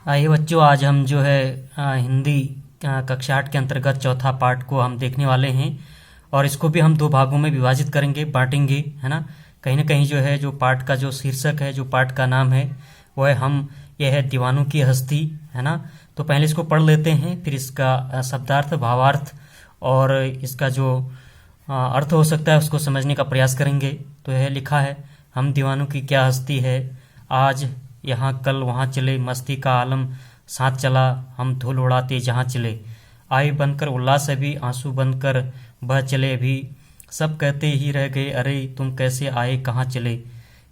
आइए बच्चों, आज हम जो है हिंदी कक्षा 8 के अंतर्गत चौथा पाठ को हम देखने वाले हैं। और इसको भी हम दो भागों में विभाजित करेंगे, बांटेंगे, है ना। कहीं ना कहीं जो है, जो पाठ का जो शीर्षक है, जो पाठ का नाम है, वो है यह है दीवानों की हस्ती, है ना। तो पहले इसको पढ़ लेते हैं, फिर इसका शब्दार्थ, भावार्थ और इसका जो अर्थ हो सकता है उसको समझने का प्रयास करेंगे। तो यह लिखा है, हम दीवानों की क्या हस्ती है, आज यहाँ कल वहाँ चले, मस्ती का आलम साथ चला, हम धूल उड़ाते जहाँ चले। आए बनकर उल्लास अभी, आंसू बनकर बह चले अभी, सब कहते ही रह गए अरे तुम कैसे आए कहाँ चले।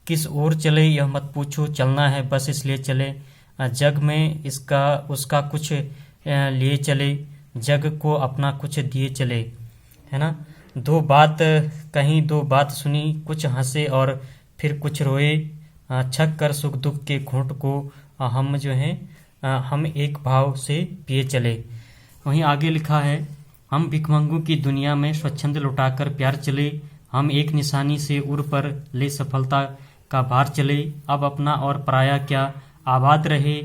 किस ओर चले यह मत पूछो, चलना है बस इसलिए चले, जग में इसका उसका कुछ लिए चले, जग को अपना कुछ दिए चले, है ना। दो बात कहीं, दो बात सुनी, कुछ हंसे और फिर कुछ रोए, छक कर सुख दुख के घूंट को हम जो है हम एक भाव से पिए चले। वहीं आगे लिखा है, हम भिखमंगों की दुनिया में स्वच्छंद लुटाकर प्यार चले, हम एक निशानी से उर पर ले सफलता का भार चले, अब अपना और पराया क्या आबाद रहे,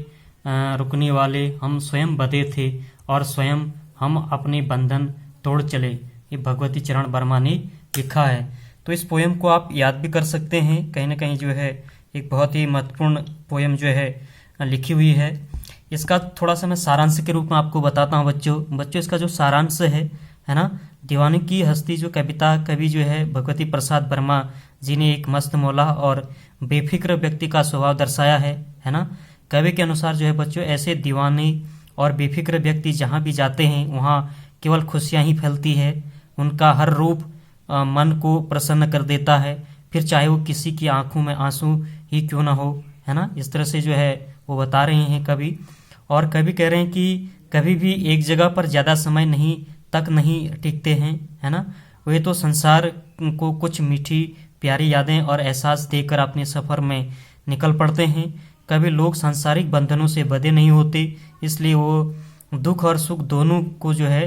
रुकने वाले हम स्वयं बंधे थे और स्वयं हम अपने बंधन तोड़ चले। ये भगवती चरण वर्मा ने लिखा है। तो इस पोयम को आप याद भी कर सकते हैं, कहीं ना कहीं जो है एक बहुत ही महत्वपूर्ण पोयम जो है लिखी हुई है। इसका थोड़ा सा मैं सारांश के रूप में आपको बताता हूँ बच्चों इसका जो सारांश है ना, दीवानों की हस्ती जो कविता कवि जो है भगवती प्रसाद वर्मा जी ने एक मस्त मौला और बेफिक्र व्यक्ति का स्वभाव दर्शाया है ना। कवि के अनुसार जो है बच्चों, ऐसे दीवाने और बेफिक्र व्यक्ति जहाँ भी जाते हैं वहाँ केवल खुशियाँ ही फैलती है, उनका हर रूप मन को प्रसन्न कर देता है, फिर चाहे वो किसी की आंखों में आंसू ही क्यों ना हो, है ना। इस तरह से जो है वो बता रहे हैं कवि। और कवि कह रहे हैं कि कभी भी एक जगह पर ज़्यादा समय नहीं टिकते हैं, है ना। वे तो संसार को कुछ मीठी प्यारी यादें और एहसास देकर अपने सफ़र में निकल पड़ते हैं। कभी लोग सांसारिक बंधनों से बंधे नहीं होते, इसलिए वो दुख और सुख दोनों को जो है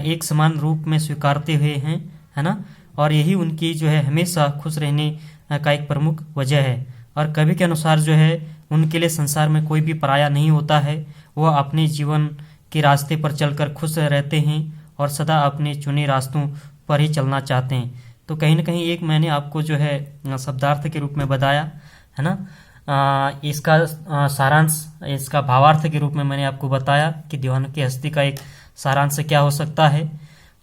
एक समान रूप में स्वीकारते हुए हैं, है ना। और यही उनकी जो है हमेशा खुश रहने का एक प्रमुख वजह है। और कवि के अनुसार जो है उनके लिए संसार में कोई भी पराया नहीं होता है, वह अपने जीवन के रास्ते पर चलकर खुश रहते हैं और सदा अपने चुने रास्तों पर ही चलना चाहते हैं। तो कहीं ना कहीं एक मैंने आपको जो है शब्दार्थ के रूप में बताया, है ना। इसका सारांश, इसका भावार्थ के रूप में मैंने आपको बताया कि दीवानों की हस्ती का एक सारांश क्या हो सकता है।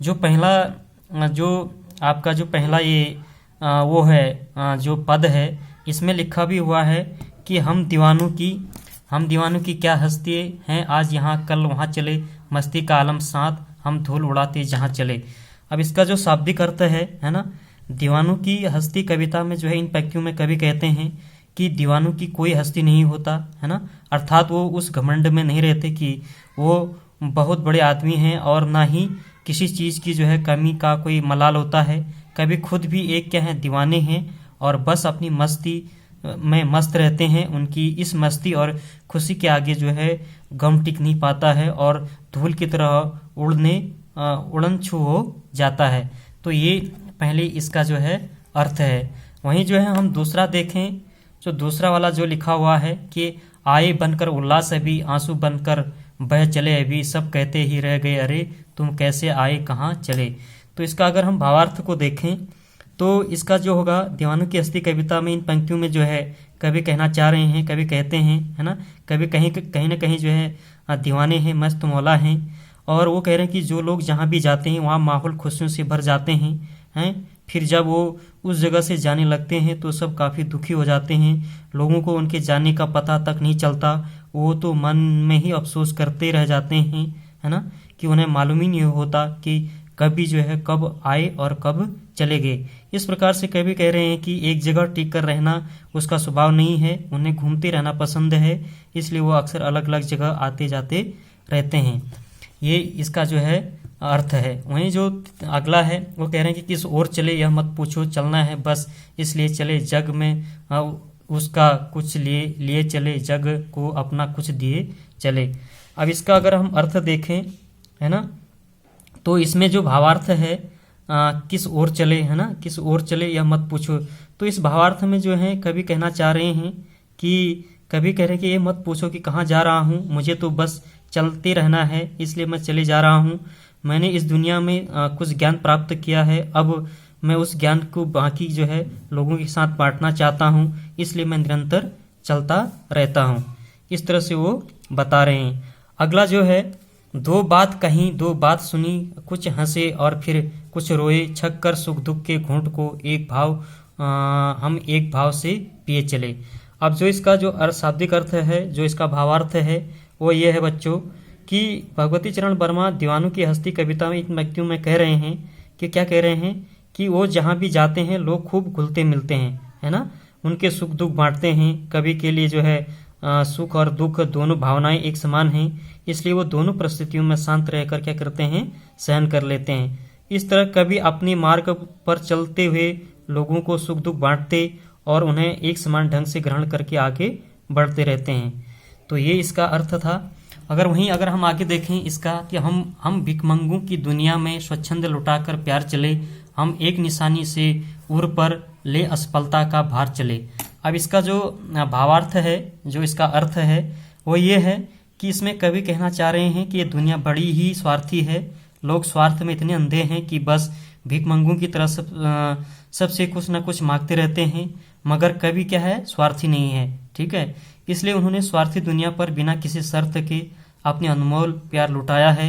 जो पहला जो आपका जो पहला ये वो है जो पद है, इसमें लिखा भी हुआ है कि हम दीवानों की क्या हस्ती हैं, आज यहाँ कल वहाँ चले, मस्ती का आलम साथ हम धूल उड़ाते जहाँ चले। अब इसका जो शाब्दिक अर्थ है ना, दीवानों की हस्ती कविता में जो है इन पंक्तियों में कवि कहते हैं कि दीवानों की कोई हस्ती नहीं होता, है ना। अर्थात वो उस घमंड में नहीं रहते कि वो बहुत बड़े आदमी हैं और ना ही किसी चीज़ की जो है कमी का कोई मलाल होता है। कभी खुद भी एक क्या है दीवाने हैं और बस अपनी मस्ती में मस्त रहते हैं। उनकी इस मस्ती और खुशी के आगे जो है गम टिक नहीं पाता है और धूल की तरह उड़न छू हो जाता है। तो ये पहले इसका जो है अर्थ है। वहीं जो है हम दूसरा देखें, जो दूसरा वाला जो लिखा हुआ है कि आए बनकर उल्लास अभी, आंसू बनकर बह चले अभी, सब कहते ही रह गए अरे तुम कैसे आए कहाँ चले। तो इसका अगर हम भावार्थ को देखें तो इसका जो होगा, दीवानों की हस्ती कविता में इन पंक्तियों में जो है कवि कहना चाह रहे हैं, कवि कहते हैं, है ना, कवि कहीं ना कहीं जो है दीवाने हैं, मस्त मौला हैं। और वो कह रहे हैं कि जो लोग जहाँ भी जाते हैं वहाँ माहौल खुशियों से भर जाते हैं। फिर जब वो उस जगह से जाने लगते हैं तो सब काफ़ी दुखी हो जाते हैं, लोगों को उनके जाने का पता तक नहीं चलता, वो तो मन में ही अफसोस करते रह जाते हैं, है ना, कि उन्हें मालूम ही नहीं होता कि कभी जो है कब आए और कब चले गए। इस प्रकार से कवि कह रहे हैं कि एक जगह टिक कर रहना उसका स्वभाव नहीं है, उन्हें घूमते रहना पसंद है, इसलिए वो अक्सर अलग अलग जगह आते जाते रहते हैं। ये इसका जो है अर्थ है। वहीं जो अगला है वो कह रहे हैं कि किस ओर चले यह मत पूछो, चलना है बस इसलिए चले, जग में उसका कुछ लिए चले, जग को अपना कुछ दिए चले। अब इसका अगर हम अर्थ देखें, है ना, तो इसमें जो भावार्थ है किस ओर चले, है ना, किस ओर चले यह मत पूछो। तो इस भावार्थ में जो है कवि कहना चाह रहे हैं कि कभी कह रहे कि ये मत पूछो कि कहाँ जा रहा हूँ, मुझे तो बस चलते रहना है, इसलिए मैं चले जा रहा हूँ। मैंने इस दुनिया में कुछ ज्ञान प्राप्त किया है, अब मैं उस ज्ञान को बाकी जो है लोगों के साथ बांटना चाहता हूँ, इसलिए मैं निरंतर चलता रहता हूँ। इस तरह से वो बता रहे हैं। अगला जो है, दो बात कहीं दो बात सुनी, कुछ हंसे और फिर कुछ रोए, छक कर सुख दुख के घूंट को एक भाव हम एक भाव से पिए चले। अब जो इसका जो शाब्दिक अर्थ है, जो इसका भावार्थ है, वो ये है बच्चों कि भगवती चरण वर्मा दीवानों की हस्ती कविता में इन व्यक्तियों में कह रहे हैं कि क्या कह रहे हैं कि वो जहाँ भी जाते हैं लोग खूब घुलते मिलते हैं, है ना, उनके सुख दुख बांटते हैं। कवि के लिए जो है सुख और दुख दोनों भावनाएं एक समान हैं, इसलिए वो दोनों परिस्थितियों में शांत रहकर क्या करते हैं, सहन कर लेते हैं। इस तरह कवि अपने मार्ग पर चलते हुए लोगों को सुख दुख बांटते और उन्हें एक समान ढंग से ग्रहण करके आगे बढ़ते रहते हैं। तो ये इसका अर्थ था। अगर हम आगे देखें इसका कि हम भिखमंगों की दुनिया में स्वच्छंद लुटाकर प्यार चले, हम एक निशानी से उर पर ले असफलता का भार चले। अब इसका जो भावार्थ है, जो इसका अर्थ है, वो ये है कि इसमें कवि कहना चाह रहे हैं कि ये दुनिया बड़ी ही स्वार्थी है। लोग स्वार्थ में इतने अंधे हैं कि बस भिखमंगों की तरह सबसे कुछ न कुछ मांगते रहते हैं, मगर कवि क्या है, स्वार्थी नहीं है। ठीक है, इसलिए उन्होंने स्वार्थी दुनिया पर बिना किसी शर्त के अपने अनमोल प्यार लुटाया है।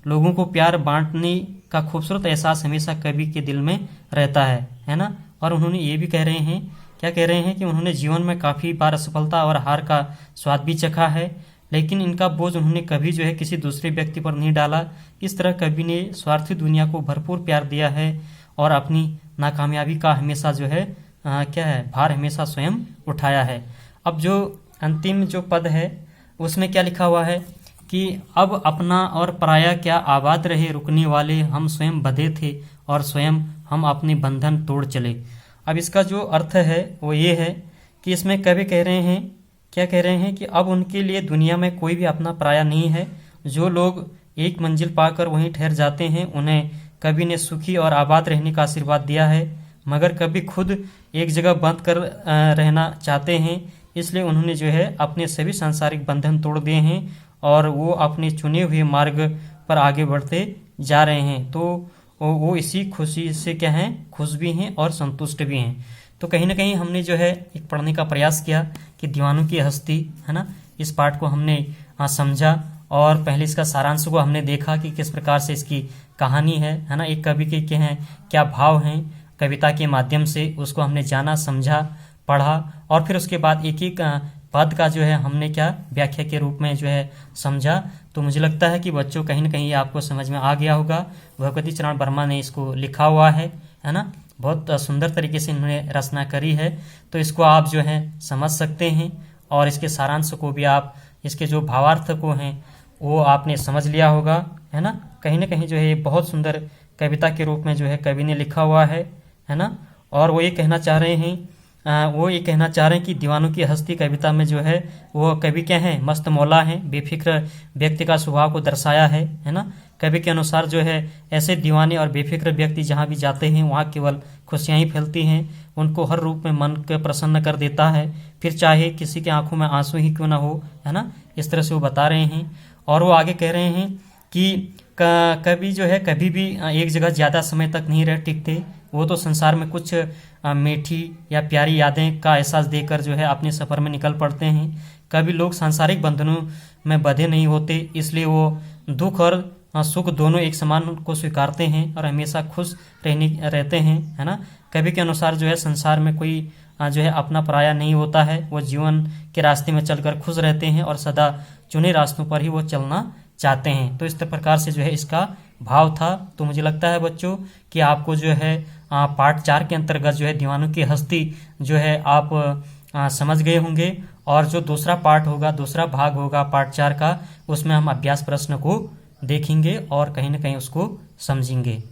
लोगों को प्यार बांटने का खूबसूरत एहसास हमेशा कवि के दिल में रहता है ना। और उन्होंने ये भी कह रहे हैं, क्या कह रहे हैं कि उन्होंने जीवन में काफ़ी बार असफलता और हार का स्वाद भी चखा है, लेकिन इनका बोझ उन्होंने कभी जो है किसी दूसरे व्यक्ति पर नहीं डाला। इस तरह कवि ने स्वार्थी दुनिया को भरपूर प्यार दिया है और अपनी नाकामयाबी का हमेशा जो है क्या है, भार हमेशा स्वयं उठाया है। अब जो अंतिम जो पद है उसमें क्या लिखा हुआ है कि अब अपना और पराया क्या आबाद रहे, रुकने वाले हम स्वयं बंधे थे और स्वयं हम अपने बंधन तोड़ चले। अब इसका जो अर्थ है वो ये है कि इसमें कवि कह रहे हैं, क्या कह रहे हैं कि अब उनके लिए दुनिया में कोई भी अपना पराया नहीं है। जो लोग एक मंजिल पाकर वहीं ठहर जाते हैं, उन्हें कवि ने सुखी और आबाद रहने का आशीर्वाद दिया है, मगर कवि खुद एक जगह बंद कर रहना चाहते हैं, इसलिए उन्होंने जो है अपने सभी सांसारिक बंधन तोड़ दिए हैं और वो अपने चुने हुए मार्ग पर आगे बढ़ते जा रहे हैं। तो वो इसी खुशी से क्या हैं, खुश भी हैं और संतुष्ट भी हैं। तो कहीं ना कहीं हमने जो है एक पढ़ने का प्रयास किया कि दीवानों की हस्ती, है ना, इस पाठ को हमने समझा और पहले इसका सारांश को हमने देखा कि किस प्रकार से इसकी कहानी है ना, एक कवि के हैं क्या भाव हैं कविता के माध्यम से, उसको हमने जाना, समझा, पढ़ा और फिर उसके बाद एक एक पद का जो है हमने क्या व्याख्या के रूप में जो है समझा। तो मुझे लगता है कि बच्चों कहीं ना कहीं आपको समझ में आ गया होगा। भगवती चरण वर्मा ने इसको लिखा हुआ है ना, बहुत सुंदर तरीके से इन्होंने रचना करी है। तो इसको आप जो है समझ सकते हैं और इसके सारांश को भी आप, इसके जो भावार्थ को हैं वो आपने समझ लिया होगा, है ना। कहीं ना कहीं जो है बहुत सुंदर कविता के रूप में जो है कवि ने लिखा हुआ है ना। और वो ये कहना चाह रहे हैं कि दीवानों की हस्ती कविता में जो है वो कवि क्या है, मस्त मौला है, बेफिक्र व्यक्ति का स्वभाव को दर्शाया है ना। कवि के अनुसार जो है ऐसे दीवाने और बेफिक्र व्यक्ति जहाँ भी जाते हैं वहाँ केवल खुशियाँ ही फैलती हैं, उनको हर रूप में मन को प्रसन्न कर देता है, फिर चाहे किसी की आंखों में आंसू ही क्यों ना हो, है ना। इस तरह से वो बता रहे हैं। और वो आगे कह रहे हैं कि कवि जो है कभी भी एक जगह ज़्यादा समय तक नहीं रह टिकते, वो तो संसार में कुछ मीठी या प्यारी यादें का एहसास देकर जो है अपने सफ़र में निकल पड़ते हैं। कभी लोग सांसारिक बंधनों में बंधे नहीं होते, इसलिए वो दुख और सुख दोनों एक समान को स्वीकारते हैं और हमेशा खुश रहते हैं, है ना। कवि के अनुसार जो है संसार में कोई जो है अपना पराया नहीं होता है, वो जीवन के रास्ते में चलकर खुश रहते हैं और सदा चुने रास्तों पर ही वो चलना चाहते हैं। तो इस प्रकार से जो है इसका भाव था। तो मुझे लगता है बच्चों कि आपको जो है पार्ट 4 के अंतर्गत जो है दीवानों की हस्ती जो है आप समझ गए होंगे। और जो दूसरा पार्ट होगा, दूसरा भाग होगा पार्ट 4 का, उसमें हम अभ्यास प्रश्न को देखेंगे और कहीं ना कहीं उसको समझेंगे।